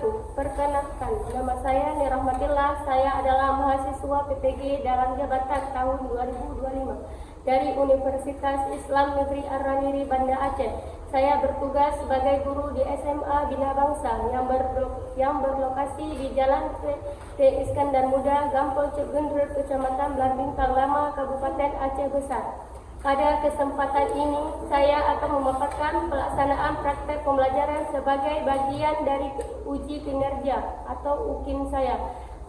wabarakatuh. Perkenalkan, nama saya Nirahmatillah. Saya adalah mahasiswa PPG dalam jabatan tahun 2025 dari Universitas Islam Negeri Ar-Raniri, Banda Aceh. Saya bertugas sebagai guru di SMA Bina Bangsa yang berlokasi di Jalan T. Iskandar Muda, Gampol Cegundrut, Kecamatan Blambintang Lama, Kabupaten Aceh Besar. Pada kesempatan ini, saya akan memaparkan pelaksanaan praktek pembelajaran sebagai bagian dari uji kinerja atau UKIN saya.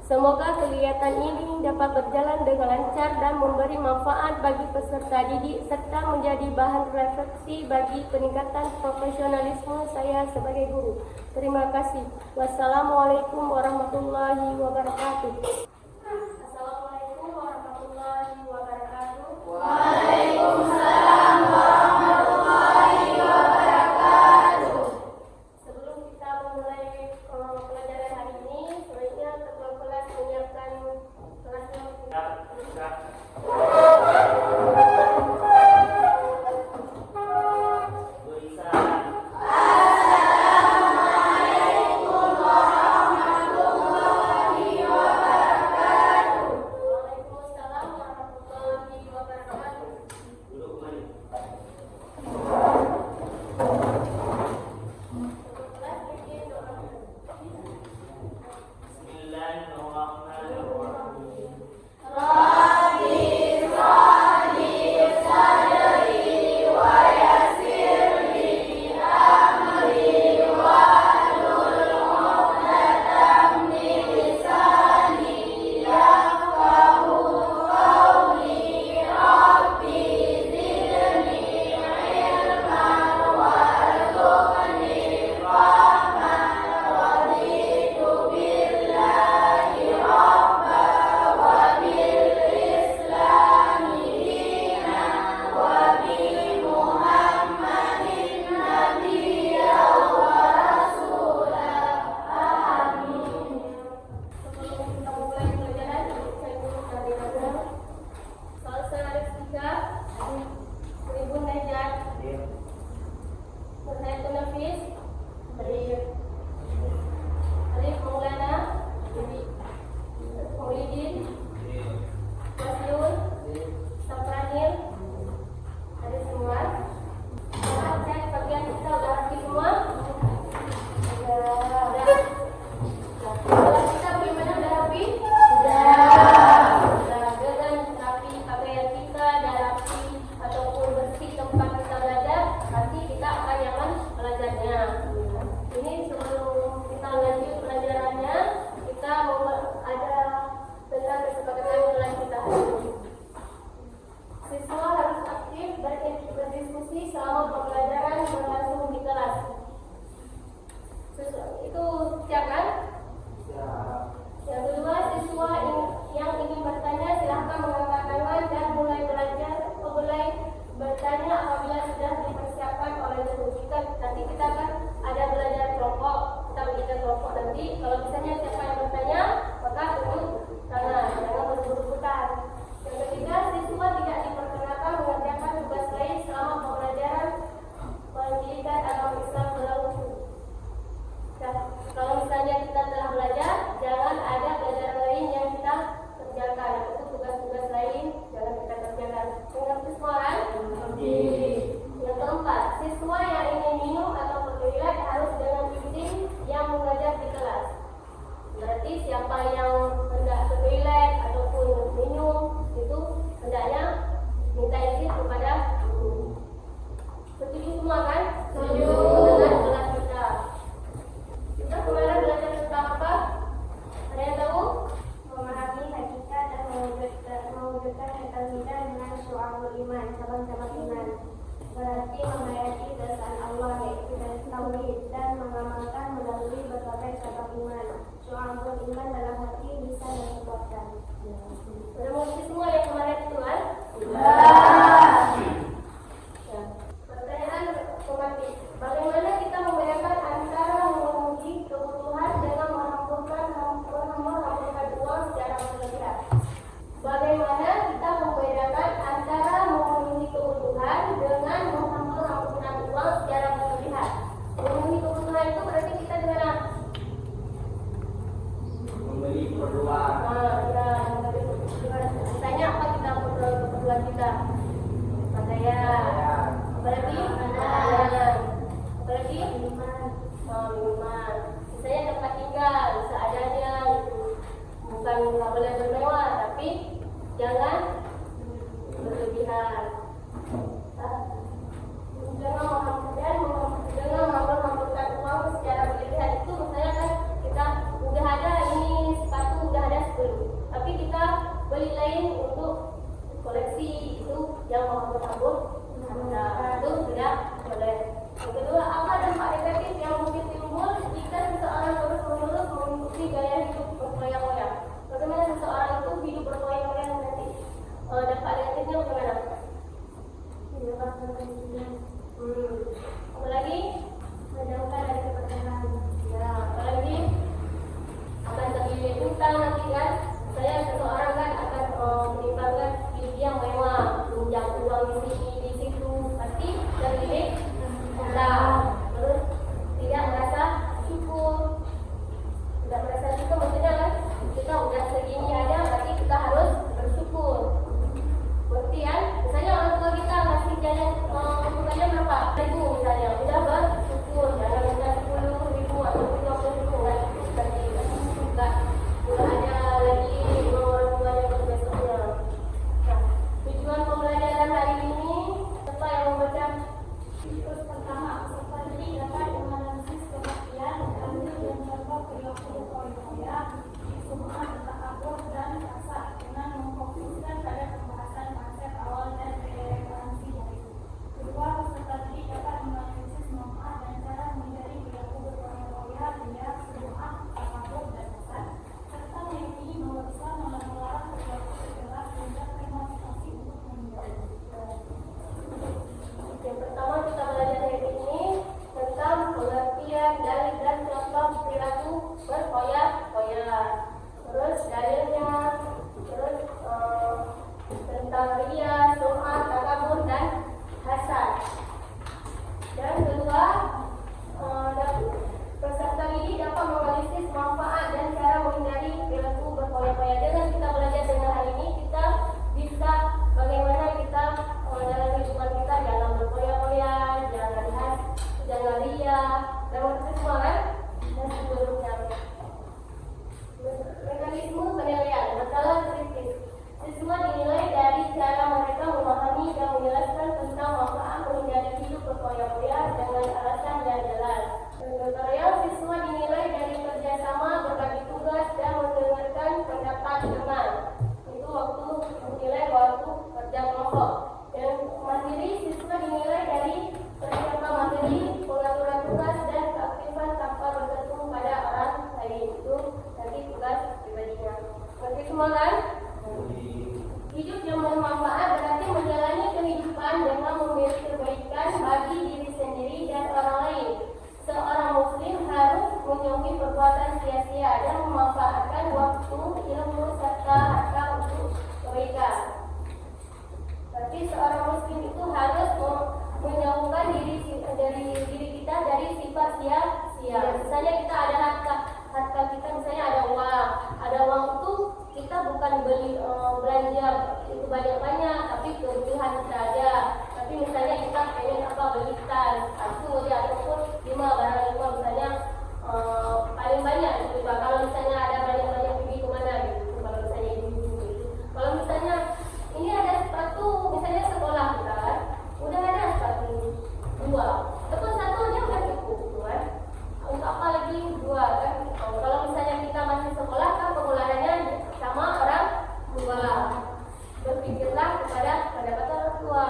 Semoga kegiatan ini dapat berjalan dengan lancar dan memberi manfaat bagi peserta didik serta menjadi bahan refleksi bagi peningkatan profesionalisme saya sebagai guru. Terima kasih. Wassalamualaikum warahmatullahi wabarakatuh. Assalamualaikum warahmatullahi wabarakatuh. Waalaikumsalam warahmatullahi wabarakatuh. Sebelum kita memulai pelajaran hari ini, sebaiknya ketua kelas menyiapkan kelasnya. Berarti menghayati dasar Allah, yaitu dari tauhid, dan mengamalkan melalui berbagai cabang iman. Syu'abul iman dalam hati, lisan, dan perbuatan. Sudah mengerti semua yang kemarin itu kan? Ya. Pertanyaan pematik, bagaimana kita membedakan antara memenuhi kebutuhan dengan menghamburkan uang secara berlebihan? Bagaimana kita membedakan antara memenuhi kebutuhan dengan menghambur-hamburkan uang secara berlebihan? Memenuhi kebutuhan itu berarti kita dengan pakaian. Apalagi makanan. Apalagi minuman. Misalnya tempat tinggal seadanya gitu. Bukan nggak boleh bermewah, tapi jangan berlebihan. Jangan mengambil uang secara berlebihan. Itu misalnya kan kita udah ada ini sepatu udah ada 10, tapi kita beli lain untuk koleksi, itu yang menghambur. Nah, itu tidak boleh. Yang kedua, apa dampak negatif yang mungkin timbul jika seseorang terus-menerus mengikuti gaya hidup berfoya-foya? Bagaimana seseorang itu hidup berfoya-foya nanti? Dampak negatifnya bagaimana? Apalagi menjauhkan dari kepercayaan. Ya, apalagi akan terlilit utang nanti kan. Saya seseorang kan akan menimbangkan hidup yang mewah, pinjam uang di sini di situ, pasti terlilit utang. Terus tidak merasa syukur. Tidak merasa syukur maksudnya kan kita udah segini aja, berarti kita harus bersyukur. Berarti kan, misalnya orang tua kita kasih jalan bukannya berapa? 1.000 misalnya, udah bersyukur. Jangan minta 10.000 atau 20.000, nggak cukup berarti nggak ada lagi orang tua yang berbesoknya. Nah, tujuan pembelajaran hari ini, siapa yang membaca? Terus pertama, peserta didik dapat menganalisis kepastian, ambil dan contoh perilaku berfoya-foya, semua tentang takabur dan rasa dengan memfokuskan pada pembahasan konsep awal dan relevansi dari itu. Kedua, peserta didik dapat menganalisis manfaat dan cara menghindari perilaku berfoya-foya hingga semua takabur dan rasa, serta meyakini bahwa Islam melarang perilaku tercela sehingga termotivasi untuk menghindari. Yang pertama kita belajar hari ini tentang pengertian dalil dan contoh perilaku berfoya-foya. Terus dalilnya, terus tentang ria, sum'ah, takabur dan hasad. Dan kedua, peserta didik dapat menganalisis manfaat dan cara menghindari perilaku berfoya-foya. Dengan kita belajar dengan hari ini, kita bisa bagaimana kita dalam kehidupan kita jangan berfoya-foya, jangan ria, dan semua kan? Dan sebelumnya. Mekanisme penilaian masalah kritis. Siswa dinilai dari cara mereka memahami dan menjelaskan tentang manfaat menghindari hidup berfoya-foya dengan alasan yang jelas. Tutorial siswa dinilai dari kerjasama, berbagi tugas, dan mendengarkan pendapat teman. Itu waktu menilai waktu kerja kelompok. Dan mandiri, siswa dinilai dari persiapan materi, pengaturan tugas, dan keaktifan tanpa bergantung pada orang lain. Itu nanti tugas pribadinya. Nanti semua kan? Hidup yang bermanfaat berarti menjalani kehidupan dengan memiliki kebaikan bagi diri sendiri dan orang lain. Seorang muslim harus menjauhi perbuatan sia-sia dan memanfaatkan waktu, ilmu, serta harta untuk kebaikan. Berarti seorang muslim itu harus menjauhkan dari diri kita dari sifat sia-sia. Misalnya kita ada harta kita, misalnya ada uang itu kita bukan beli belanja itu banyak-banyak, tapi kebutuhan kita aja. Tapi misalnya kita pengen beli tas, satu aja ataupun 5 barang 5 misalnya paling banyak gitu. Kalau misalnya ada banyak-banyak pergi kemana gitu. Kalau misalnya ibu-ibu gitu. Kalau misalnya ini ada sepatu, misalnya sekolah kita kan, udah ada sepatu 2, ataupun 1 aja udah cukup kan. Untuk apa lagi 2 kan? Kalau misalnya kita masih sekolah kan pengeluarannya sama orang tua. Berpikirlah kepada pendapat orang tua.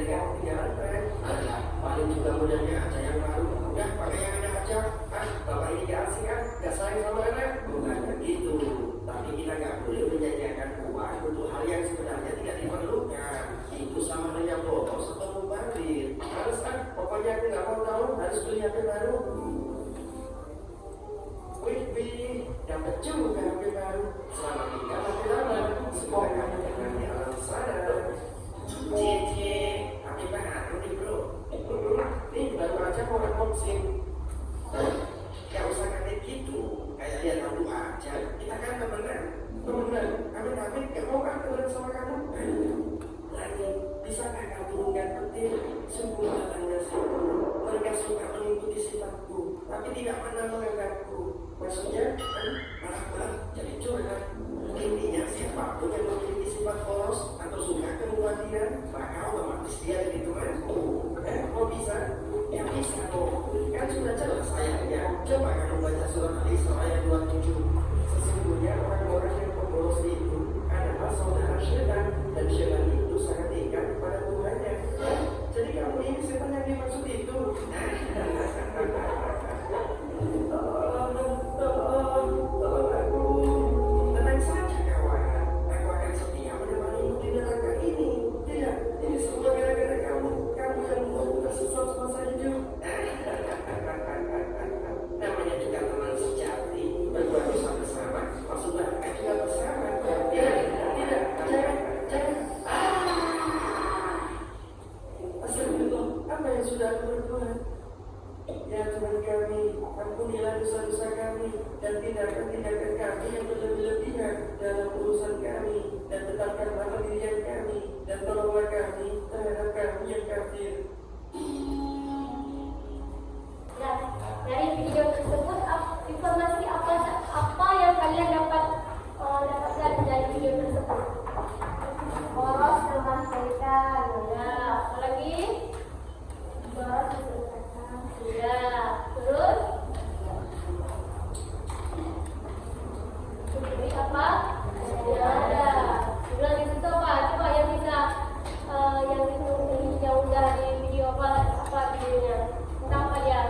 kan ketinggalan tren. Paling juga modelnya aja yang baru. Udah pakai yang ada aja. Bapak ini gak asing kan, gak sayang sama anak. Bukan begitu. Tapi kita gak boleh menyanyiakan uang untuk hal yang sebenarnya tidak diperlukan. Itu sama halnya boros atau mubazir. Harus kan, pokoknya aku gak mau tahu, harus beli HP baru. Wih, dapat juga HP baru. Selamat tinggal HP lama. Semoga kamu jangan di alam sana. Cici, HP baru nih bro. Nih baru aja mau unboxing. Gak usah kayak gitu. Kayak lihat aku aja. Kita kan temenan. Amin, gak mau kan temenan sama kamu? Lagi, bisakah kau turunkan petir? Sungguh datangnya siapa? Mereka suka mengikuti sifatku, tapi tidak pernah menganggapku. Maksudnya, malah jadi curhat. Intinya siapapun yang memiliki sifat polos atau suka kemubadiran, maka otomatis dia jadi temanku. Kok bisa? Ya bisa kok. Kan sudah jelas ayatnya. Coba kamu baca surat Al-Isra ayat 27. Sesungguhnya orang-orang yang pembolos itu adalah saudara syaitan, dan syaitan itu sangat dekat kepada Tuhannya. Jadi kamu ini setan yang dimaksud itu. Tolong aku. Tenang saja kawan. Aku akan setia menemanimu di neraka ini. Tidak, ini semua gara-gara kamu. Kamu yang membuatku tersesat semasa hidup. Namanya juga teman sejati. Berbuat dosa bersama, maksud neraka juga bersama. Tidak, jangan. Astagfirullah, apa yang sudah aku berbuat? Ya Tuhan kami, ampunilah dosa-dosa kami dan tindakan-tindakan kami yang berlebih-lebihan dalam urusan kami, dan tetapkanlah pendirian kami dan tolonglah kami terhadap kami yang kafir. Nah, dari video tersebut informasi apa yang kalian dapatkan dari video tersebut? Boros dengan syaitan. Ya, apalagi boros dengan syaitan. Ya, terus ini apa? Ya, ada. Udah di situ apa? Coba yang bisa yang udah di video apa videonya? Tentang apa dia?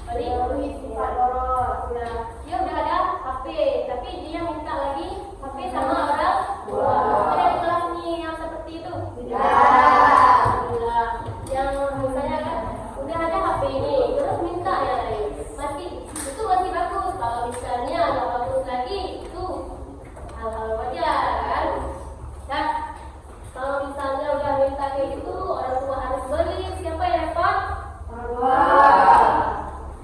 Beli sifat boros. Ya, dia udah ada HP, tapi dia minta lagi HP sama orang tua. Ada di kelas ini yang seperti itu? Alhamdulillah. Yang misalnya kan udah ada HP ini, terus minta yang lain. Itu masih bagus. Kalau misalnya nggak bagus lagi, itu hal-hal wajar kan? Dan kalau misalnya udah minta kayak gitu, orang tua harus beli. Siapa yang repot? Orang tua.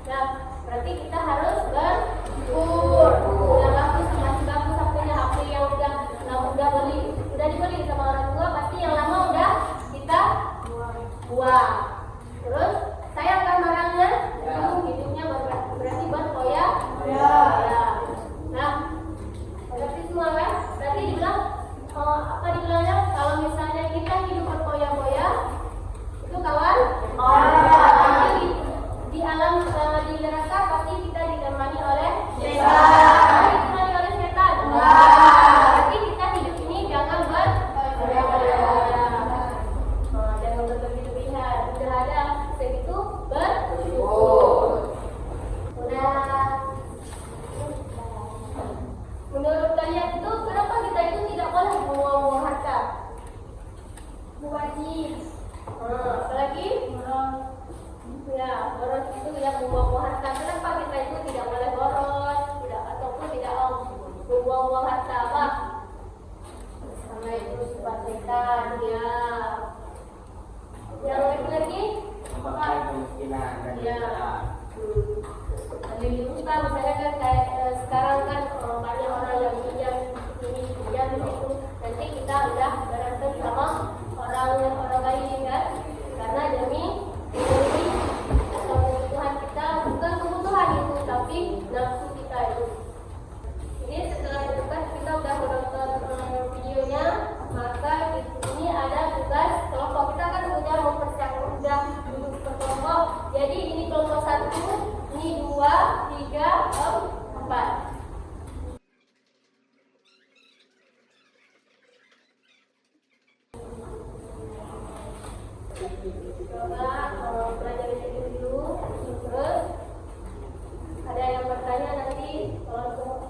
Nah, berarti kita harus bersyukur. Udah bagus, masih bagus HP yang udah dibeli sama orang tua, pasti yang lama udah kita buang. Terus sayangkan barangnya, hidupnya berarti berkoya. Ya. Nah, berarti semua kan? Berarti dibilang apa dibilangnya? Kalau misalnya kita hidup berkoya-koya, itu kawan. Nanti di alam di neraka pasti kita ditemani oleh setan. Ditemani oleh setan. Berarti kita hidup ini jangan berkoya-koya. Jangan berlebihan. Sudah ada segitu bersyukur. Menurut kalian itu kenapa kita itu tidak boleh buang-buang harta? Wajib. Apalagi ya, boros itu ya buang-buang harta. Kenapa kita itu tidak boleh boros, ataupun tidak buang-buang harta apa? Karena itu sifat setan ya. Yang lagi kemungkinan dan lebih lupa misalnya kan kayak sekarang kan banyak orang yang pinjam ini pinjam itu, nanti kita udah berantem sama orang lain kan, karena demi kebutuhan kita, bukan kebutuhan itu tapi nafsu kita itu. Ini setelah itu kan kita udah menonton videonya, maka ini ada tugas Coba pelajari ini dulu. Terus ada yang bertanya nanti kalau jawab.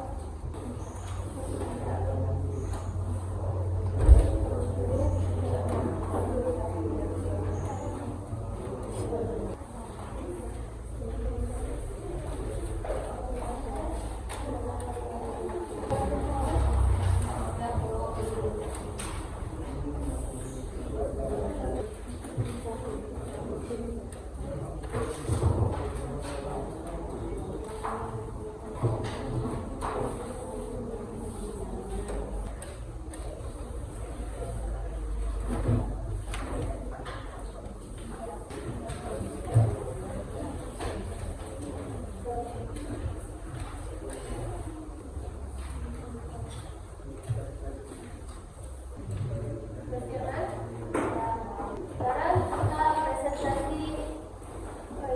Sekarang kita presentasi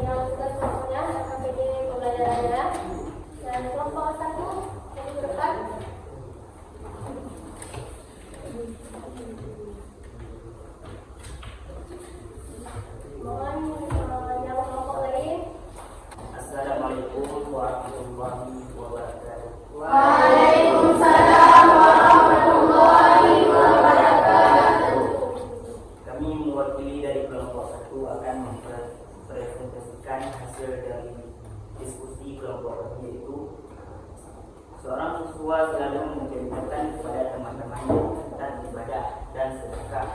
yang tugas kelompoknya KPD pembelajarannya. Dan kelompok 1 yang depan. Mohon yang kelompok lain. Assalamualaikum warahmatullahi wabarakatuh. Waalaikumsalam warahmatullahi wabarakatuh. Kami mewakili dari kelompok 1 akan mempresentasikan hasil dari diskusi kelompok kami, yaitu seorang siswa selalu menceritakan kepada teman-temannya tentang ibadah dan sedekah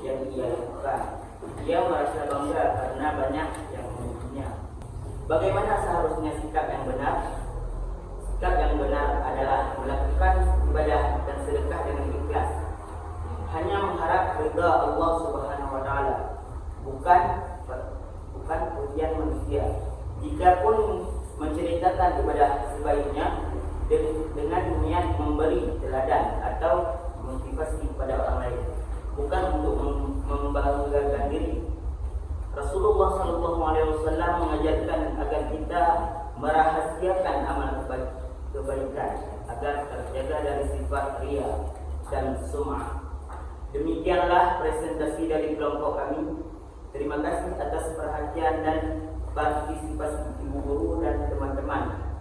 yang ia lakukan. Ia merasa bangga karena banyak yang memujinya. Bagaimana seharusnya sikap yang benar? Sikap yang benar adalah melakukan ibadah dan sedekah dengan ikhlas, hanya mengharap ridha Allah Subhanahu wa taala, bukan pujian manusia. Jikapun menceritakan ibadah sebaiknya dengan niat memberi teladan atau motivasi kepada orang lain, bukan untuk membanggakan diri. Rasulullah SAW mengajarkan agar kita merahasiakan amal kebaikan agar terjaga dari sifat riya dan sum'ah. Demikianlah presentasi dari kelompok kami. Terima kasih atas perhatian dan partisipasi ibu guru dan teman-teman.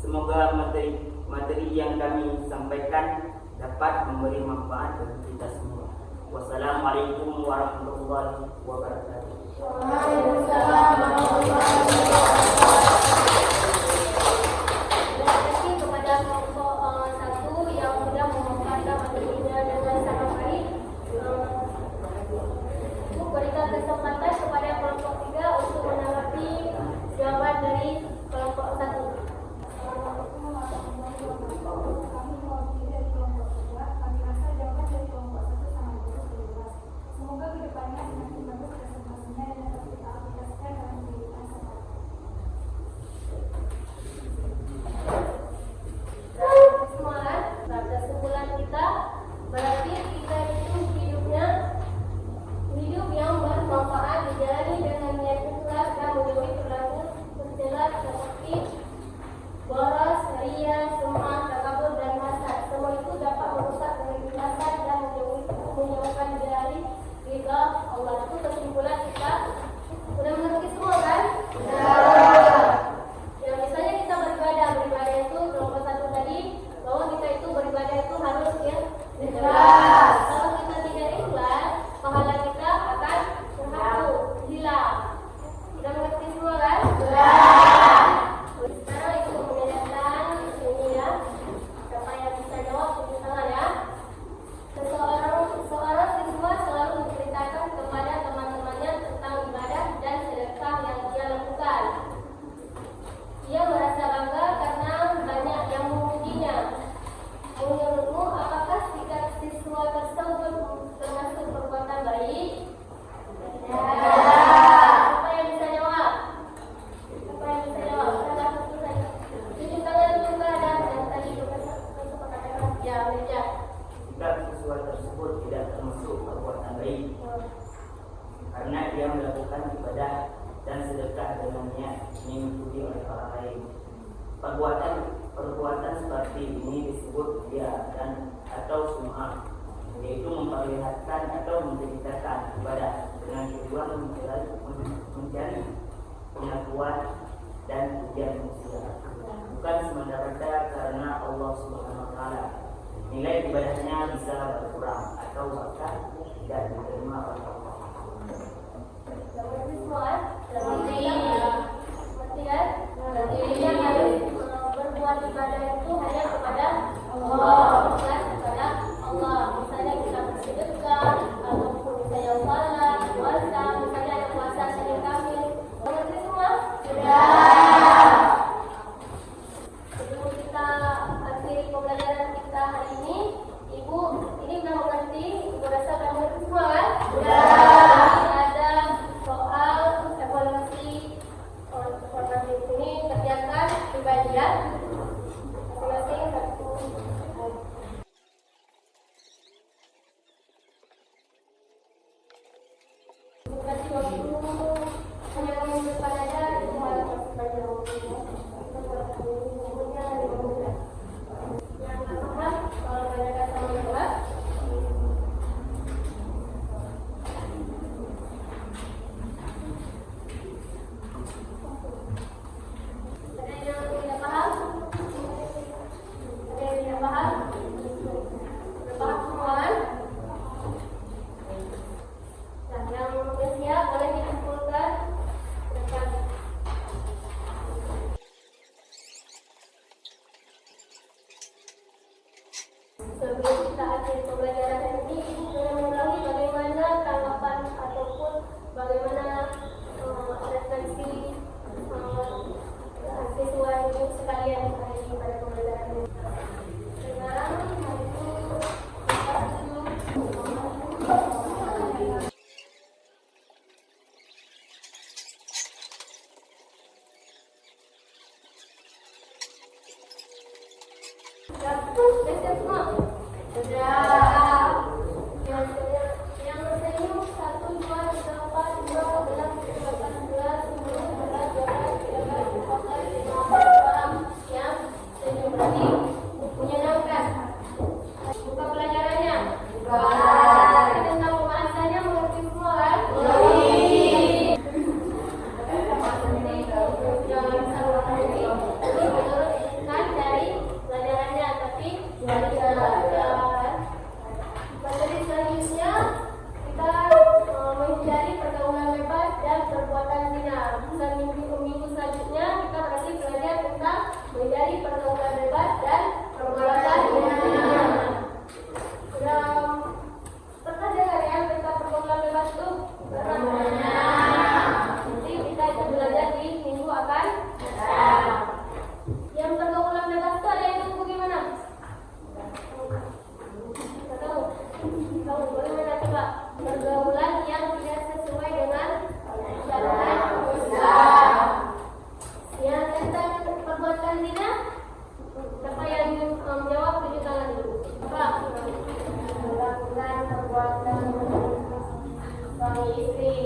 Semoga materi yang kami sampaikan dapat memberi manfaat bagi kita semua. Wassalamualaikum warahmatullahi wabarakatuh. Waalaikumsalam warahmatullahi wabarakatuh. Terima kasih kepada kelompok 1 yang sudah memaparkan materinya dengan sangat baik. Berikan kesempatan kepada kelompok 3 untuk menanggapi jawaban dari kelompok 1. Assalamualaikum warahmatullahi wabarakatuh. Kami mewakili dari kelompok 3. Kami rasa jawaban dari kelompok 1 sangat bagus dan jelas. Semoga kedepannya semakin bagus presentasinya dan dapat kita aplikasikan dalam kehidupan sehari-hari. Semangat, kesimpulan kita berarti kita itu hidup yang bermanfaat, dijalani dengan niat ikhlas dan menjauhi perilaku tercela seperti boros, ria, sum'ah, takabur dan hasad. Semua itu dapat merusak keikhlasan dan menjauhkan dari ridha Allah. Itu kesimpulan kita. Sudah mengerti semua kan? Ya, misalnya kita beribadah itu kelompok 1 tadi bahwa kita itu beribadah itu harus ikhlas. Kalau kita tidak ikhlas, pahala kita akan terhapus, hilang. Sudah mengerti semua kan? Sekarang itu menanyakan ini ya. Siapa yang bisa jawab tunjuk tangan ya. Seorang siswa selalu menceritakan kepada teman-temannya tentang ibadah dan sedekah yang dia lakukan. Ia merasa bangga karena banyak yang memujinya. Menurutmu, apakah sikap siswa tersebut termasuk perbuatan baik? Ya. Siapa yang bisa jawab? Siapa yang bisa jawab? Tunjuk tangan dulu dan tadi katakan ya, meja. Sikap siswa tersebut tidak termasuk perbuatan baik karena dia melakukan ibadah dan sedekah dengan niat diikuti oleh orang lain. Perbuatan seperti ini disebut riya dan atau sum'ah, yaitu memperlihatkan atau menceritakan ibadah dengan tujuan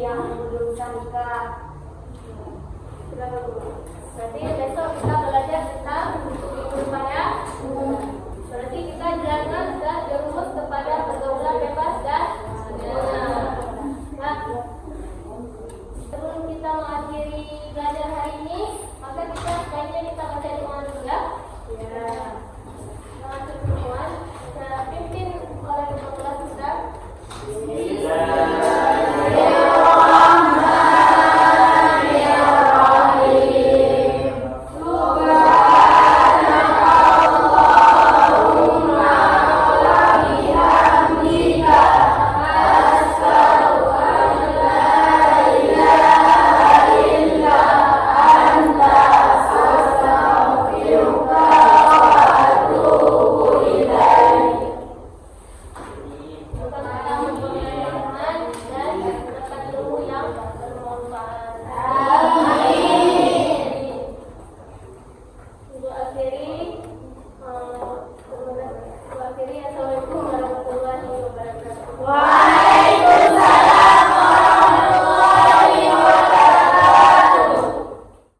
yang belum bisa nikah. Berarti besok kita belajar tentang kehidupannya. Berarti kita jangan terjerumus kepada pergaulan bebas dan nah, sebelum kita mengakhiri belajar hari ini, maka kita sebaiknya kita baca doa dulu ya. Teman-teman, saya pimpin oleh Kepala Kelas Ustaz. Assalamualaikum